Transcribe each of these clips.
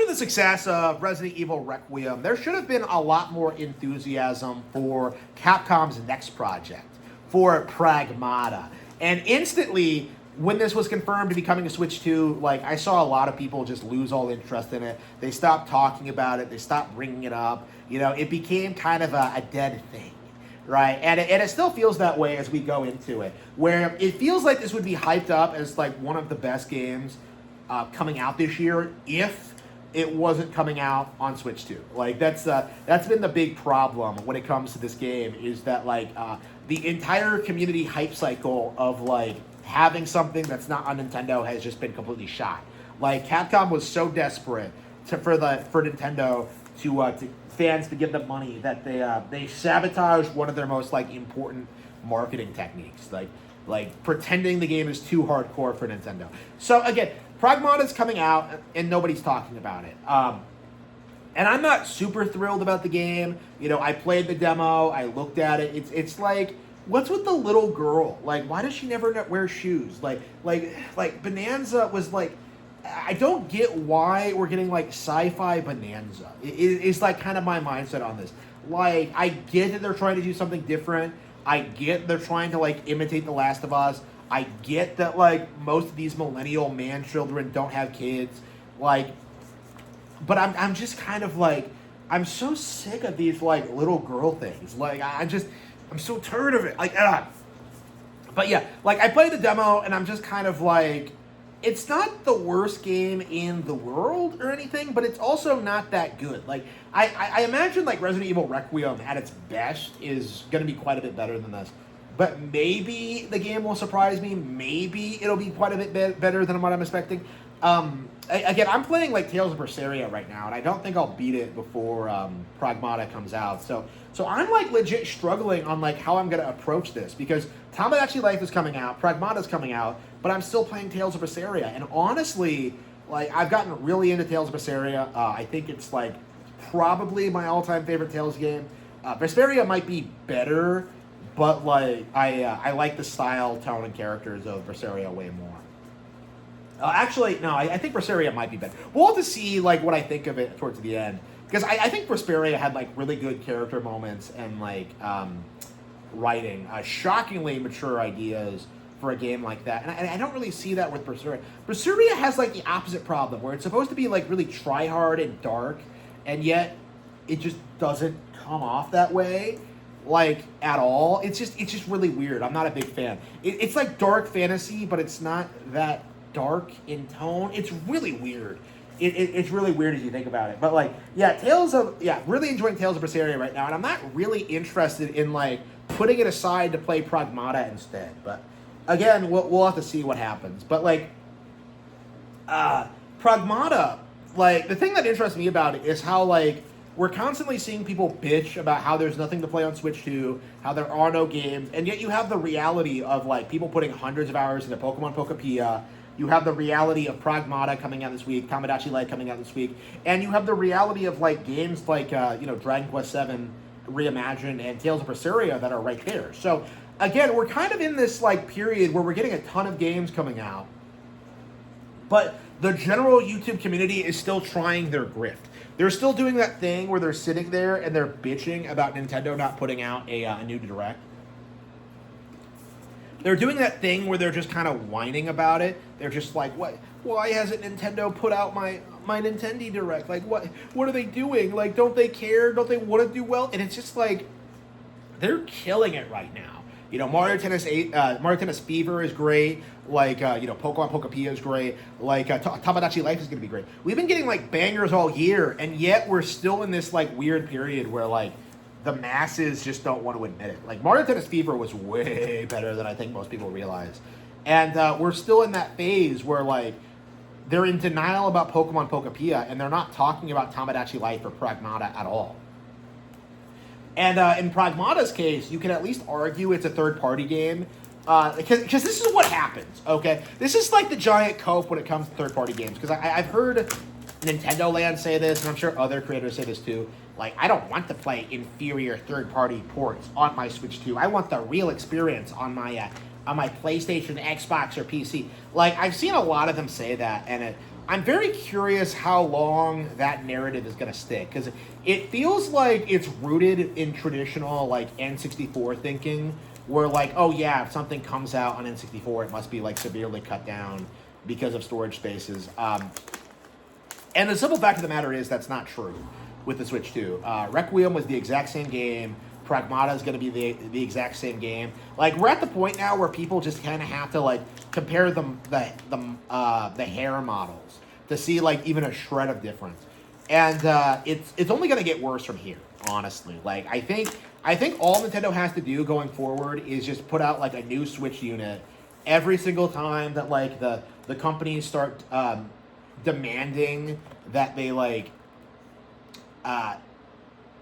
the success of Resident Evil Requiem, there should have been a lot more enthusiasm for Capcom's next project, for Pragmata. And instantly, when this was confirmed to be coming to Switch 2, like, I saw a lot of people just lose all interest in it. They stopped talking about it. They stopped bringing it up. You know, it became kind of a dead thing, right? And it still feels that way as we go into it, where it feels like this would be hyped up as, like, one of the best games coming out this year if it wasn't coming out on Switch 2. Like, that's been the big problem when it comes to this game, is that, like, the entire community hype cycle of, like, having something that's not on Nintendo has just been completely shot. Like, Capcom was so desperate for Nintendo to fans to give them money that they sabotaged one of their most, like, important marketing techniques, like pretending the game is too hardcore for Nintendo. So again, Pragmata's coming out and nobody's talking about it. And I'm not super thrilled about the game. You know, I played the demo, I looked at it. It's like, what's with the little girl? Like, why does she never wear shoes? Like Bonanza was like, I don't get why we're getting like sci-fi Bonanza. It's like kind of my mindset on this. Like, I get that they're trying to do something different. I get they're trying to like imitate The Last of Us. I get that, like, most of these millennial man children don't have kids, like, but I'm just kind of like, I'm so sick of these, like, little girl things. Like, I'm so tired of it. Like, but yeah, like, I played the demo, and I'm just kind of like, it's not the worst game in the world or anything, but it's also not that good. Like, I imagine, like, Resident Evil Requiem at its best is going to be quite a bit better than this. But maybe the game will surprise me. Maybe it'll be quite a bit better than what I'm expecting. Again, I'm playing like Tales of Berseria right now, and I don't think I'll beat it before Pragmata comes out. So I'm like legit struggling on like how I'm gonna approach this, because Tomodachi Life is coming out, Pragmata's coming out, but I'm still playing Tales of Berseria. And honestly, like, I've gotten really into Tales of Berseria. I think it's like probably my all-time favorite Tales game. Berseria might be better, but like I like the style, tone, and characters of Berseria way more. Actually, no, I think Berseria might be better. We'll have to see like what I think of it towards the end, because I think Berseria had like really good character moments and like writing, shockingly mature ideas for a game like that, and I don't really see that with Berseria. Berseria has like the opposite problem, where it's supposed to be like really try hard and dark, and yet it just doesn't come off that way. Like, at all. It's just really weird. I'm not a big fan. It's like dark fantasy, but it's not that dark in tone. It's really weird. It's really weird as you think about it. But like, yeah, really enjoying Tales of Berseria right now, and I'm not really interested in like putting it aside to play Pragmata instead. But again, we'll have to see what happens. But like, Pragmata, like, the thing that interests me about it is how like, we're constantly seeing people bitch about how there's nothing to play on Switch 2, how there are no games, and yet you have the reality of, like, people putting hundreds of hours into Pokemon Pokapia. You have the reality of Pragmata coming out this week, Tomodachi Life coming out this week, and you have the reality of, like, games like, Dragon Quest VII Reimagined and Tales of Berseria that are right there. So, again, we're kind of in this, like, period where we're getting a ton of games coming out, but the general YouTube community is still trying their grift. They're still doing that thing where they're sitting there and they're bitching about Nintendo not putting out a new Direct. They're doing that thing where they're just kind of whining about it. They're just like, "What? Why hasn't Nintendo put out my Nintendo Direct? Like, what are they doing? Like, don't they care? Don't they want to do well?" And it's just like, they're killing it right now. You know, Mario Tennis Fever is great. Like, Pokemon Pokapia is great. Like, Tomodachi Life is going to be great. We've been getting, like, bangers all year, and yet we're still in this, like, weird period where, like, the masses just don't want to admit it. Like, Mario Tennis Fever was way better than I think most people realize. And we're still in that phase where, like, they're in denial about Pokemon Pokapia, and they're not talking about Tomodachi Life or Pragmata at all. And in Pragmata's case, you can at least argue it's a third-party game, because this is what happens, okay? This is like the giant cope when it comes to third-party games, because I've heard Nintendo Land say this, and I'm sure other creators say this too. Like, I don't want to play inferior third-party ports on my Switch 2. I want the real experience on my PlayStation, Xbox, or PC. Like, I've seen a lot of them say that, and I'm very curious how long that narrative is going to stick, because it feels like it's rooted in traditional like N64 thinking, where like, oh yeah, if something comes out on N64, it must be like severely cut down because of storage spaces. And the simple fact of the matter is that's not true with the Switch 2. Requiem was the exact same game. Pragmata is going to be the exact same game. Like, we're at the point now where people just kind of have to like compare the hair models to see like even a shred of difference, and it's only going to get worse from here. Honestly, like I think all Nintendo has to do going forward is just put out like a new Switch unit every single time that like the companies start demanding that they like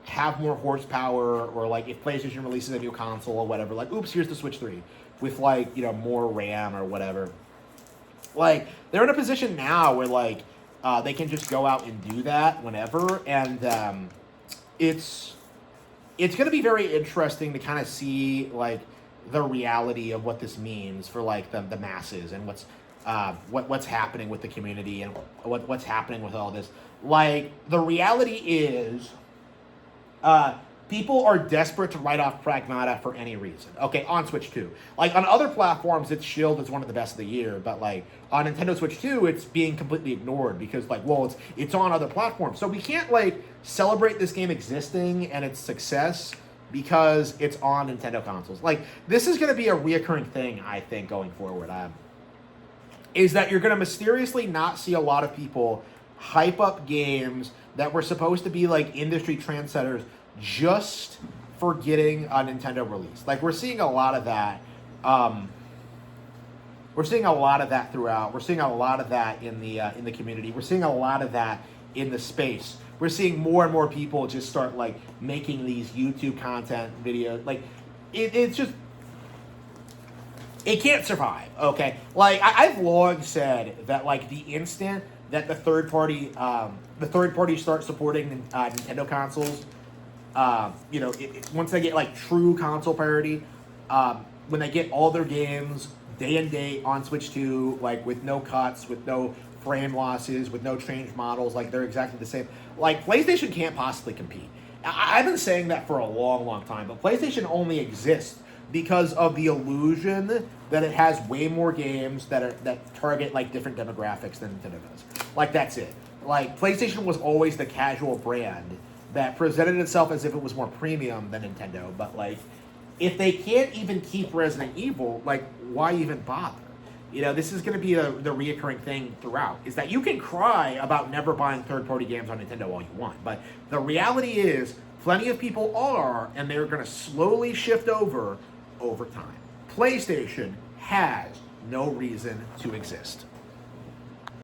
have more horsepower, or like if PlayStation releases a new console or whatever, like oops, here's the Switch 3 with like, you know, more RAM or whatever. Like they're in a position now where like they can just go out and do that whenever, and it's going to be very interesting to kind of see like the reality of what this means for like the masses, and what's happening with the community, and what's happening with all this. Like the reality is, people are desperate to write off Pragmata for any reason. Okay, on Switch 2. Like, on other platforms, it's shielded as one of the best of the year, but, like, on Nintendo Switch 2, it's being completely ignored because, like, well, it's on other platforms. So we can't, like, celebrate this game existing and its success because it's on Nintendo consoles. Like, this is going to be a reoccurring thing, I think, going forward. Is that you're going to mysteriously not see a lot of people hype up games that were supposed to be, like, industry trendsetters just for getting a Nintendo release. Like, we're seeing a lot of that. We're seeing a lot of that throughout. We're seeing a lot of that in the community. We're seeing a lot of that in the space. We're seeing more and more people just start like making these YouTube content videos. Like, it's just, it can't survive. Okay, like I've long said that like the instant that the third party start supporting Nintendo consoles. You know, once they get like true console parity, when they get all their games day and date on Switch 2, like with no cuts, with no frame losses, with no changed models, like they're exactly the same. Like PlayStation can't possibly compete. I've been saying that for a long, long time, but PlayStation only exists because of the illusion that it has way more games that target like different demographics than Nintendo does. Like that's it. Like PlayStation was always the casual brand that presented itself as if it was more premium than Nintendo, but like, if they can't even keep Resident Evil, like, why even bother? You know, this is going to be the reoccurring thing throughout, is that you can cry about never buying third-party games on Nintendo all you want, but the reality is, plenty of people are, and they're going to slowly shift over time. PlayStation has no reason to exist.